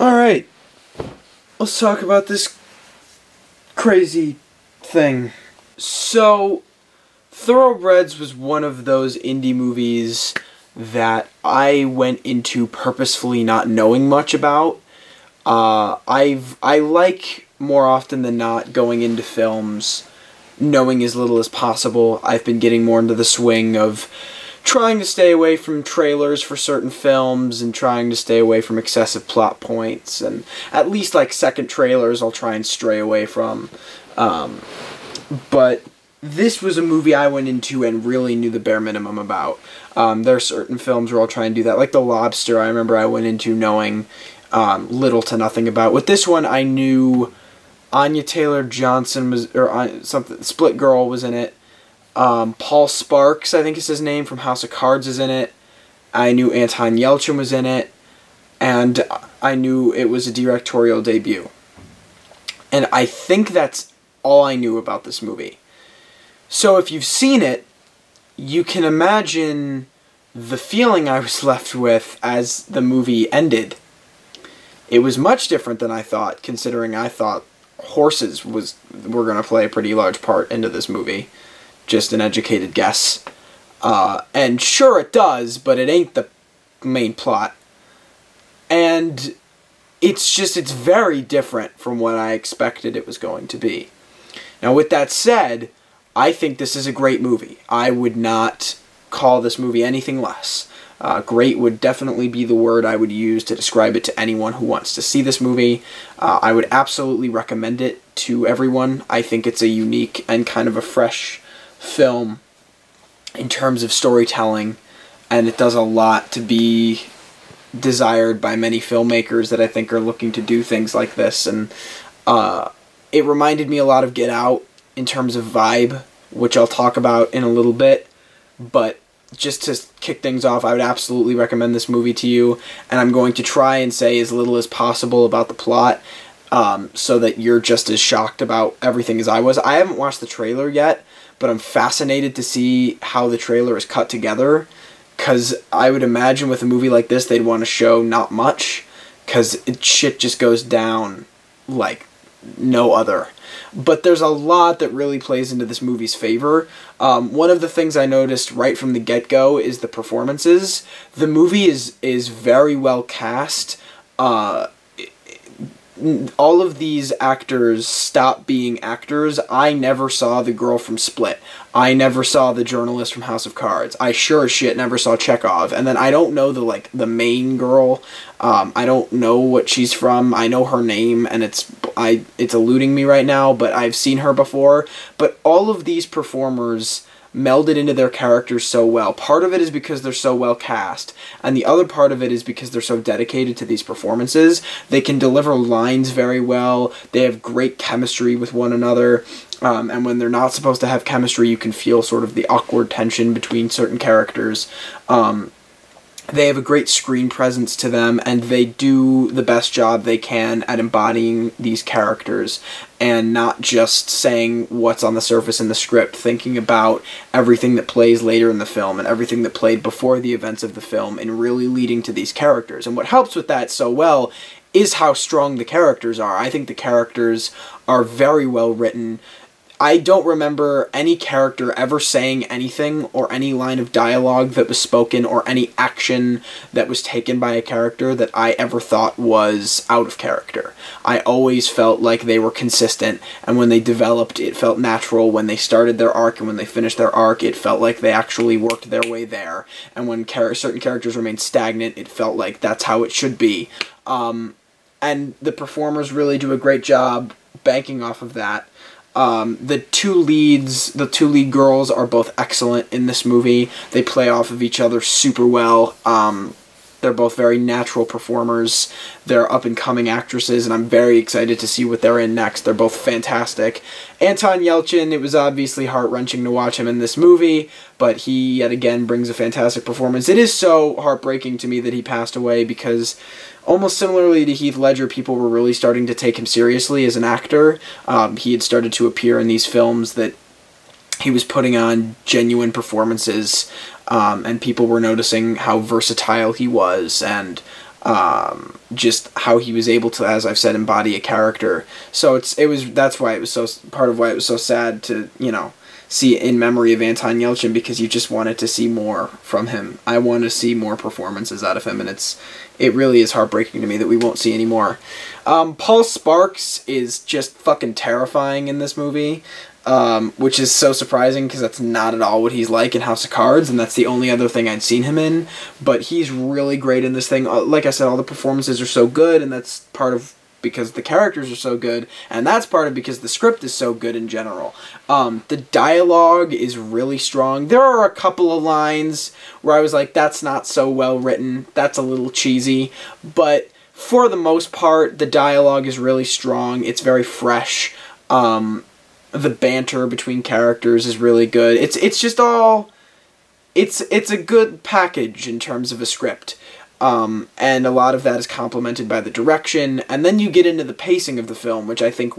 Alright, let's talk about this crazy thing. So, Thoroughbreds was one of those indie movies that I went into purposefully not knowing much about. I like, more often than not, going into films knowing as little as possible. I've been getting more into the swing of trying to stay away from trailers for certain films and trying to stay away from excessive plot points, and at least like second trailers I'll try and stray away from. But this was a movie I went into and really knew the bare minimum about. There are certain films where I'll try and do that, like The Lobster. I remember I went into knowing little to nothing about. With this one, I knew Anya Taylor-Johnson was, or something, Split Girl was in it. Paul Sparks, I think is his name, from House of Cards is in it. I knew Anton Yelchin was in it. And I knew it was a directorial debut. And I think that's all I knew about this movie. So if you've seen it, you can imagine the feeling I was left with as the movie ended. It was much different than I thought, considering I thought horses were going to play a pretty large part into this movie. Just an educated guess. And sure it does, but it ain't the main plot. And it's very different from what I expected it was going to be. Now with that said, I think this is a great movie. I would not call this movie anything less. Great would definitely be the word I would use to describe it to anyone who wants to see this movie. I would absolutely recommend it to everyone. I think it's a unique and kind of a fresh film in terms of storytelling, and it does a lot to be desired by many filmmakers that I think are looking to do things like this. And it reminded me a lot of Get Out in terms of vibe, which I'll talk about in a little bit. But just to kick things off, I would absolutely recommend this movie to you, and I'm going to try and say as little as possible about the plot, so that you're just as shocked about everything as I was. I haven't watched the trailer yet, but I'm fascinated to see how the trailer is cut together, because I would imagine with a movie like this they'd want to show not much, because shit just goes down like no other. But there's a lot that really plays into this movie's favor. One of the things I noticed right from the get-go is the performances. The movie is very well cast. All of these actors stop being actors. I never saw the girl from Split. I never saw the journalist from House of Cards. I sure as shit never saw Chekhov. And then I don't know the main girl. I don't know what she's from. I know her name, and it's eluding me right now, but I've seen her before. But all of these performers melded into their characters so well. Part of it is because they're so well cast, and the other part of it is because they're so dedicated to these performances. They can deliver lines very well. They have great chemistry with one another. And when they're not supposed to have chemistry, you can feel sort of the awkward tension between certain characters. They have a great screen presence to them, and they do the best job they can at embodying these characters and not just saying what's on the surface in the script, thinking about everything that plays later in the film and everything that played before the events of the film, and really leading to these characters. And what helps with that so well is how strong the characters are. I think the characters are very well written. I don't remember any character ever saying anything or any line of dialogue that was spoken or any action that was taken by a character that I ever thought was out of character. I always felt like they were consistent, and when they developed, it felt natural. When they started their arc and when they finished their arc, it felt like they actually worked their way there. And when certain characters remained stagnant, it felt like that's how it should be. And the performers really do a great job banking off of that. The two lead girls are both excellent in this movie. They play off of each other super well. They're both very natural performers. They're up-and-coming actresses, and I'm very excited to see what they're in next. They're both fantastic. Anton Yelchin, it was obviously heart-wrenching to watch him in this movie, but he, yet again, brings a fantastic performance. It is so heartbreaking to me that he passed away, because almost similarly to Heath Ledger, people were really starting to take him seriously as an actor. He had started to appear in these films that he was putting on genuine performances, and people were noticing how versatile he was, and just how he was able to, as I've said, embody a character. So that's why it was so, part of why it was so sad to, you know, see In Memory of Anton Yelchin, because you just wanted to see more from him. I want to see more performances out of him, and it really is heartbreaking to me that we won't see any more. Paul Sparks is just fucking terrifying in this movie, which is so surprising because that's not at all what he's like in House of Cards, and that's the only other thing I'd seen him in. But he's really great in this thing. Like I said, all the performances are so good, and that's part of because the characters are so good, and that's part of because the script is so good in general. The dialogue is really strong. There are a couple of lines where I was like, that's not so well written, that's a little cheesy, but for the most part, the dialogue is really strong. It's very fresh. The banter between characters is really good. It's just all... It's a good package in terms of a script. And a lot of that is complemented by the direction, and then you get into the pacing of the film, which I think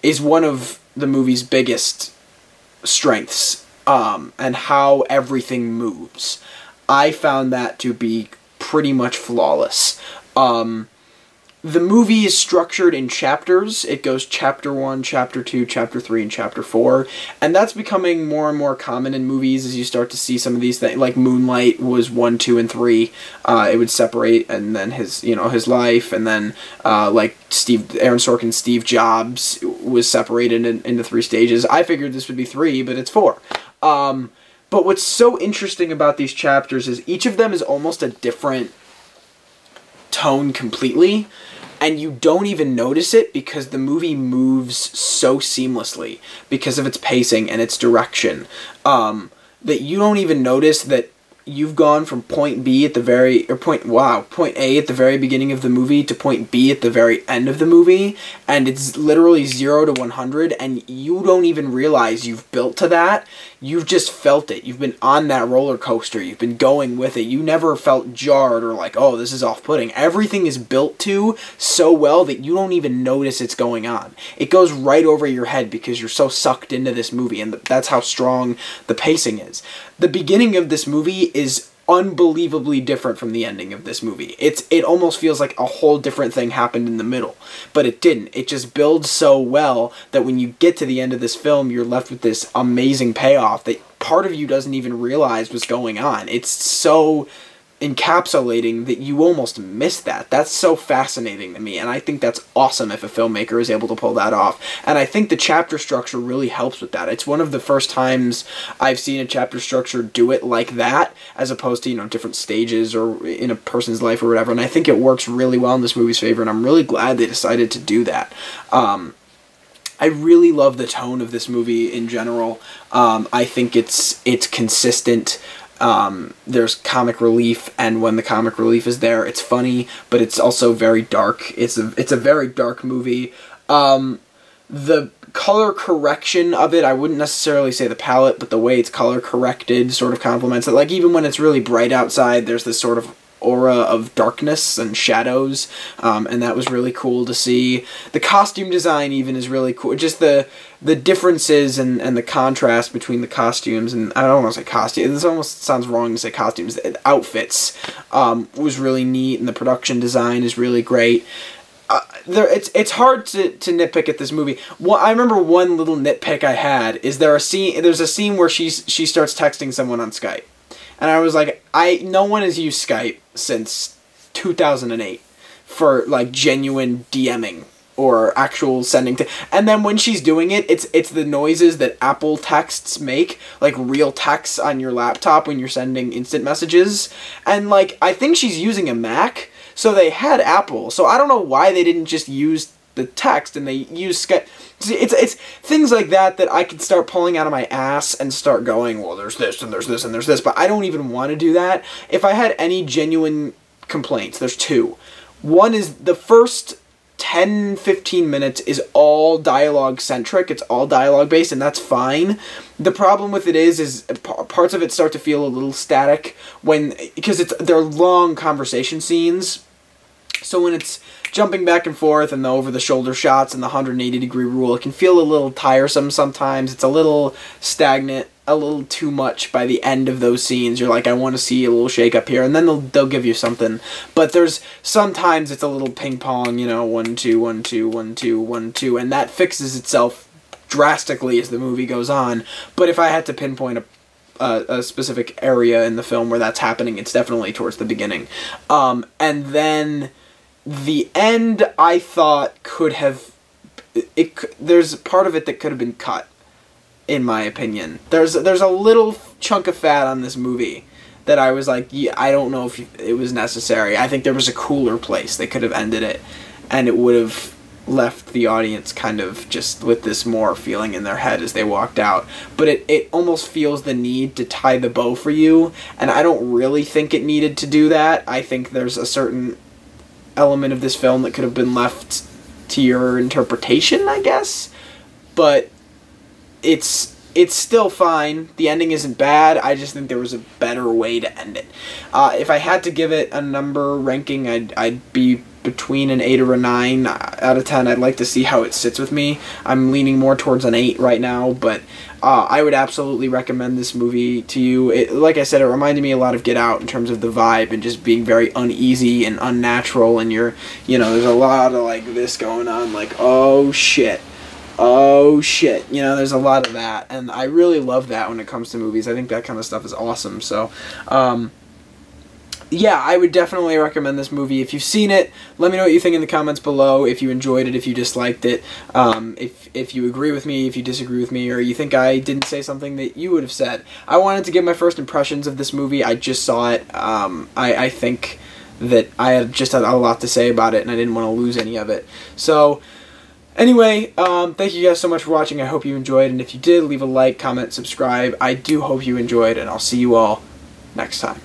is one of the movie's biggest strengths, and how everything moves. I found that to be pretty much flawless. The movie is structured in chapters. It goes chapter 1, chapter 2, chapter 3, and chapter 4. And that's becoming more and more common in movies as you start to see some of these things. Like Moonlight was 1, 2, and 3. It would separate, and then his life, and then like Aaron Sorkin's Steve Jobs was separated into 3 stages. I figured this would be 3, but it's 4. But what's so interesting about these chapters is each of them is almost a different tone completely, and you don't even notice it because the movie moves so seamlessly because of its pacing and its direction, that you don't even notice that you've gone from point A at the very beginning of the movie to point B at the very end of the movie, and it's literally 0 to 100, and you don't even realize you've built to that. You've just felt it. You've been on that roller coaster. You've been going with it. You never felt jarred or like, oh, this is off-putting. Everything is built to so well that you don't even notice it's going on. It goes right over your head because you're so sucked into this movie, and that's how strong the pacing is. The beginning of this movie is unbelievably different from the ending of this movie. It almost feels like a whole different thing happened in the middle, but it didn't. It just builds so well that when you get to the end of this film, you're left with this amazing payoff that part of you doesn't even realize was going on. It's so encapsulating that you almost miss that. That's so fascinating to me, and I think that's awesome if a filmmaker is able to pull that off. And I think the chapter structure really helps with that. It's one of the first times I've seen a chapter structure do it like that, as opposed to, different stages or in a person's life or whatever, and I think it works really well in this movie's favor, and I'm really glad they decided to do that. I really love the tone of this movie in general. I think it's consistent. There's comic relief, and when the comic relief is there, it's funny, but it's also very dark. It's a very dark movie. The color correction of it, I wouldn't necessarily say the palette, but the way it's color corrected sort of complements it. Like, even when it's really bright outside, there's this sort of aura of darkness and shadows, and that was really cool to see. The costume design even is really cool. Just the differences and the contrast between the costumes, and I don't want to say costumes, this almost sounds wrong to say costumes, outfits, was really neat, and the production design is really great. It's hard to nitpick at this movie. I remember one little nitpick I had is there's a scene where she starts texting someone on Skype. And I was like, no one has used Skype since 2008 for, like, genuine DMing or actual sending and then when she's doing it, it's the noises that Apple texts make, like real texts on your laptop when you're sending instant messages. And, like, I think she's using a Mac, so they had Apple. So I don't know why they didn't just use the text and they use Skype. It's things like that I could start pulling out of my ass and start going, well, there's this and there's this and there's this, but I don't even want to do that. If I had any genuine complaints, there's 2. One is the first 10-15 minutes is all dialogue centric. It's all dialogue based, and that's fine. The problem with it is parts of it start to feel a little static because they're long conversation scenes. So when it's jumping back and forth and the over-the-shoulder shots and the 180-degree rule, it can feel a little tiresome sometimes. It's a little stagnant. a little too much by the end of those scenes. You're like, I want to see a little shake up here, and then they'll give you something. But there's sometimes it's a little ping pong, you know, 1 2 1 2 1 2 1 2, and that fixes itself drastically as the movie goes on. But if I had to pinpoint a specific area in the film where that's happening, it's definitely towards the beginning. And then the end, I thought could have there's part of it that could have been cut, in my opinion. There's a little chunk of fat on this movie that I was like, yeah, I don't know if it was necessary. I think there was a cooler place they could have ended it, and it would have left the audience kind of just with this more feeling in their head as they walked out. But it almost feels the need to tie the bow for you, and I don't really think it needed to do that. I think there's a certain element of this film that could have been left to your interpretation, I guess. But it's still fine. The ending isn't bad. I just think there was a better way to end it. If I had to give it a number ranking, I'd be between an 8 or a 9 out of 10. I'd like to see how it sits with me. I'm leaning more towards an 8 right now, but I would absolutely recommend this movie to you. Like I said, it reminded me a lot of Get Out in terms of the vibe and just being very uneasy and unnatural, and there's a lot of like this going on, like, oh shit, there's a lot of that, and I really love that when it comes to movies. I think that kind of stuff is awesome. So yeah, I would definitely recommend this movie. If you've seen it, let me know what you think in the comments below, if you enjoyed it, if you disliked it, if you agree with me, if you disagree with me, or you think I didn't say something that you would have said. I wanted to give my first impressions of this movie. I just saw it. I think that I had a lot to say about it, and I didn't want to lose any of it. So anyway, thank you guys so much for watching. I hope you enjoyed, and if you did, leave a like, comment, subscribe. I do hope you enjoyed, and I'll see you all next time.